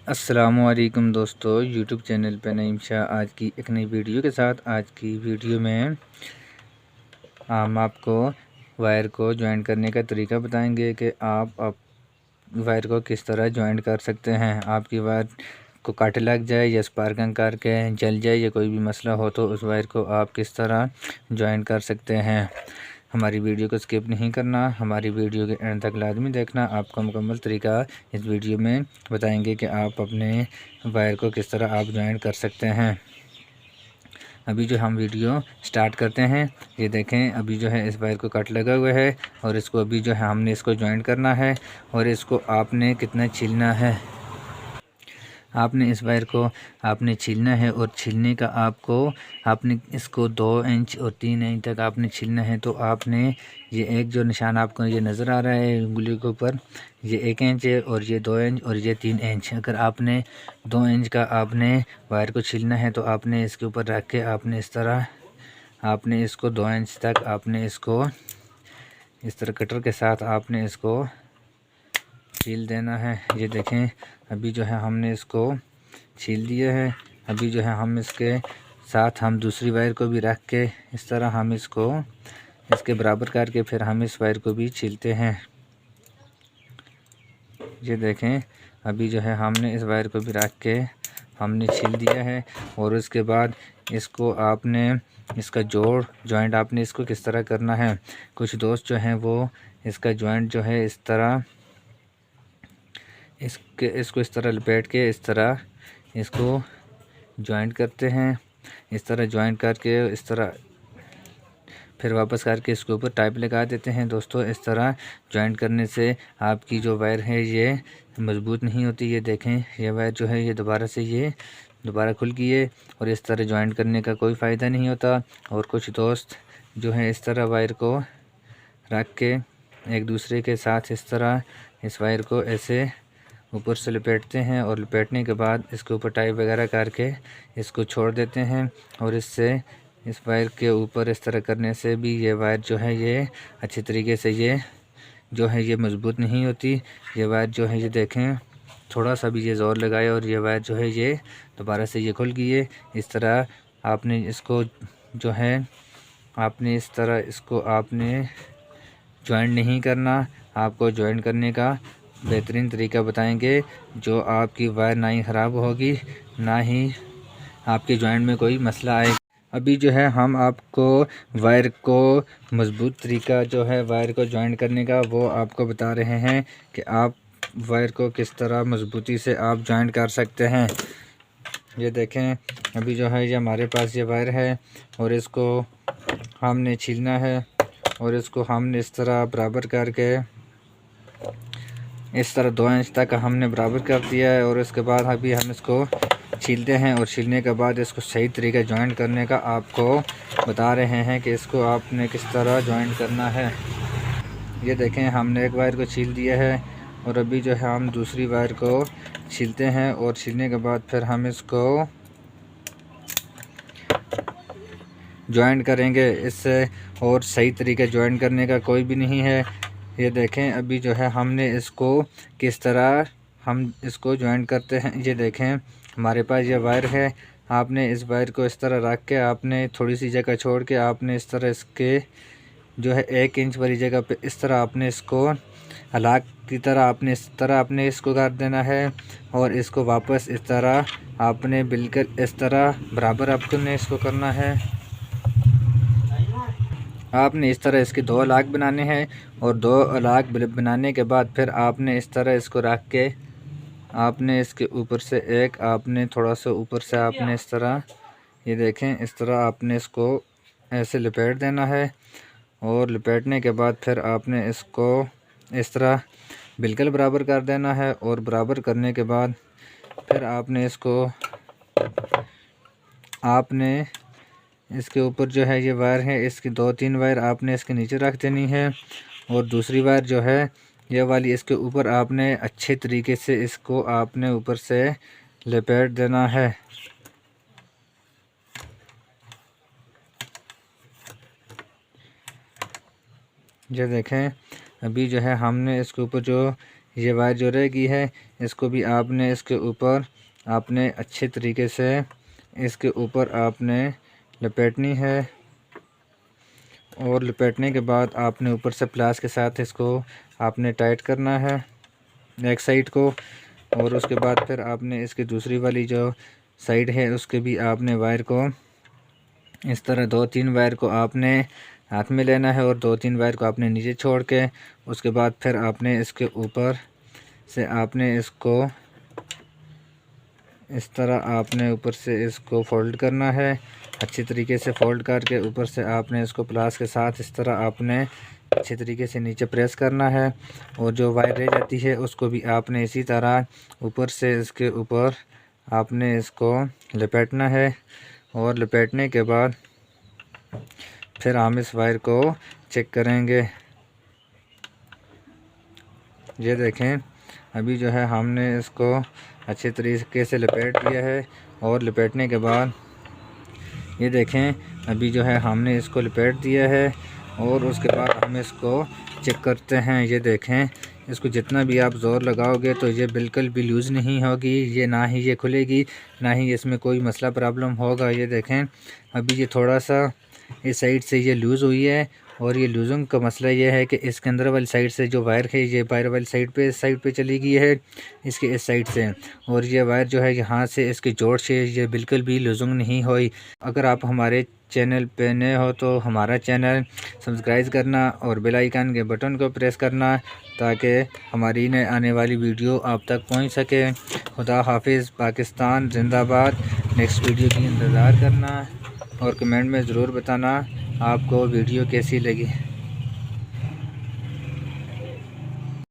अस्सलामुअलैकुम दोस्तों, YouTube channel पे नईम शाह आज की एक नई वीडियो के साथ। आज की वीडियो में हम आपको वायर को ज्वाइन करने का तरीका बताएंगे कि आप वायर को किस तरह ज्वाइन कर सकते हैं। आपकी वायर को काट लग जाए या स्पार्किंग करके जल जाए या कोई भी मसला हो तो उस वायर को आप किस तरह ज्वाइन कर सकते हैं। हमारी वीडियो को स्किप नहीं करना, हमारी वीडियो के एंड तक लाजमी देखना। आपको मुकम्मल तरीका इस वीडियो में बताएंगे कि आप अपने वायर को किस तरह आप ज्वाइन कर सकते हैं। अभी जो हम वीडियो स्टार्ट करते हैं, ये देखें अभी जो है इस वायर को कट लगा हुआ है और इसको अभी जो है हमने इसको ज्वाइन करना है और इसको आपने कितना छीलना है। आपने इस वायर को आपने छीलना है और छीलने का आपने इसको 2 इंच और 3 इंच तक आपने छीलना है। तो आपने ये एक जो निशान आपको ये नज़र आ रहा है उंगली के ऊपर, ये 1 इंच है और ये 2 इंच और ये 3 इंच। अगर आपने 2 इंच का आपने वायर को छीलना है तो आपने इसके ऊपर रख के आपने इस तरह आपने इसको 2 इंच तक आपने इसको इस तरह कटर के साथ आपने इसको छील देना है। ये देखें अभी जो है हमने इसको छील दिया है। अभी जो है हम इसके साथ हम दूसरी वायर को भी रख के इस तरह हम इसको इसके बराबर करके फिर हम इस वायर को भी छीलते हैं। ये देखें अभी जो है हमने इस वायर को भी रख के हमने छील दिया है और उसके बाद इसको आपने इसका जॉइंट आपने इसको किस तरह करना है। कुछ दोस्त जो हैं वो इसका जॉइंट जो है इस तरह इसको इस तरह लपेट के इस तरह इसको जॉइंट करते हैं। इस तरह जॉइंट करके इस तरह फिर वापस करके इसके ऊपर टाइप लगा देते हैं। दोस्तों इस तरह जॉइंट करने से आपकी जो वायर है ये मज़बूत नहीं होती। ये देखें ये वायर जो है ये दोबारा खुल गई है और इस तरह जॉइंट करने का कोई फ़ायदा नहीं होता। और कुछ दोस्त जो है इस तरह वायर को रख के एक दूसरे के साथ इस तरह इस वायर को ऐसे ऊपर से लपेटते हैं और लपेटने के बाद इसके ऊपर टाई वगैरह करके इसको छोड़ देते हैं। और इससे इस वायर के ऊपर इस तरह करने से भी ये वायर जो है ये अच्छी तरीके से ये जो है ये मज़बूत नहीं होती। ये वायर जो है ये देखें थोड़ा सा भी ये ज़ोर लगाए और ये वायर जो है ये दोबारा से ये खुल गई है। इस तरह आपने इसको जो है आपने इस तरह इसको आपने ज्वाइन नहीं करना। आपको ज्वाइन करने का बेहतरीन तरीका बताएंगे जो आपकी वायर ना ही ख़राब होगी ना ही आपके जॉइंट में कोई मसला आएगा। अभी जो है हम आपको वायर को मज़बूत तरीका जो है वायर को ज्वाइन करने का वो आपको बता रहे हैं कि आप वायर को किस तरह मज़बूती से आप ज्वाइन कर सकते हैं। ये देखें अभी जो है ये हमारे पास ये वायर है और इसको हमने छीलना है और इसको हमने इस तरह बराबर करके इस तरह 2 इंच तक हमने बराबर कर दिया है। और उसके बाद अभी हम इसको छीलते हैं और छीलने के बाद इसको सही तरीके जॉइंट करने का आपको बता रहे हैं कि इसको आपने किस तरह जॉइंट करना है। ये देखें हमने एक वायर को छील दिया है और अभी जो है हम दूसरी वायर को छीलते हैं और छीलने के बाद फिर हम इसको जॉइंट करेंगे। इससे और सही तरीके जॉइंट करने का कोई भी नहीं है। ये देखें अभी जो है हमने इसको किस तरह हम इसको जॉइंट करते हैं। ये देखें हमारे पास ये वायर है। आपने इस वायर को इस तरह रख के आपने थोड़ी सी जगह छोड़ के आपने इस तरह इसके जो है 1 इंच वाली जगह पे इस तरह आपने इसको हलाक की तरह आपने इस तरह आपने इसको कर देना है और इसको वापस इस तरह आपने बिल्कुल इस तरह बराबर आपने इसको करना है। आपने इस तरह इसके 2 अलाक बनाने हैं और 2 अलाक बनाने के बाद फिर आपने इस तरह इसको रख के आपने इसके ऊपर से एक आपने थोड़ा सा ऊपर से आपने इस तरह ये देखें इस तरह आपने इसको ऐसे लपेट देना है। और लपेटने के बाद फिर आपने इसको इस तरह बिल्कुल बराबर कर देना है। और बराबर करने के बाद फिर आपने इसको आपने इसके ऊपर जो है ये वायर है इसकी 2-3 वायर आपने इसके नीचे रख देनी है और दूसरी वायर जो है ये वाली इसके ऊपर आपने अच्छे तरीके से इसको आपने ऊपर से लपेट देना है। ये देखें अभी जो है हमने इसके ऊपर जो ये वायर जो रह गई है इसको भी आपने इसके ऊपर आपने अच्छे तरीके से इसके ऊपर आपने लपेटनी है। और लपेटने के बाद आपने ऊपर से प्लास के साथ इसको आपने टाइट करना है एक साइड को। और उसके बाद फिर आपने इसकी दूसरी वाली जो साइड है उसके भी आपने वायर को इस तरह 2-3 वायर को आपने हाथ में लेना है और 2-3 वायर को आपने नीचे छोड़ के उसके बाद फिर आपने इसके ऊपर से आपने इसको इस तरह आपने ऊपर से इसको फोल्ड करना है। अच्छी तरीके से फोल्ड करके ऊपर से आपने इसको प्लास के साथ इस तरह आपने अच्छे तरीके से नीचे प्रेस करना है। और जो वायर रह जाती है उसको भी आपने इसी तरह ऊपर से इसके ऊपर आपने इसको लपेटना है। और लपेटने के बाद फिर हम इस वायर को चेक करेंगे। ये देखें अभी जो है हमने इसको अच्छे तरीके से लपेट दिया है। और लपेटने के बाद ये देखें अभी जो है हमने इसको लपेट दिया है। और उसके बाद हम इसको चेक करते हैं। ये देखें इसको जितना भी आप ज़ोर लगाओगे तो ये बिल्कुल भी लूज़ नहीं होगी, ये ना ही ये खुलेगी ना ही इसमें कोई मसला प्रॉब्लम होगा। ये देखें अभी ये थोड़ा सा इस साइड से ये लूज़ हुई है। और ये लूजिंग का मसला ये है कि इसके अंदर वाली साइड से जो वायर है ये वायर वाली साइड पे इस साइड पे चली गई है इसके इस साइड से। और ये वायर जो है यहाँ से इसकी जोड़ से ये बिल्कुल भी लूजिंग नहीं हुई। अगर आप हमारे चैनल पे नए हो तो हमारा चैनल सब्सक्राइब करना और बेल आइकन के बटन को प्रेस करना ताकि हमारी नए आने वाली वीडियो आप तक पहुंच सके। खुदा हाफिज़, पाकिस्तान जिंदाबाद। नेक्स्ट वीडियो की इंतज़ार करना और कमेंट में ज़रूर बताना आपको वीडियो कैसी लगी।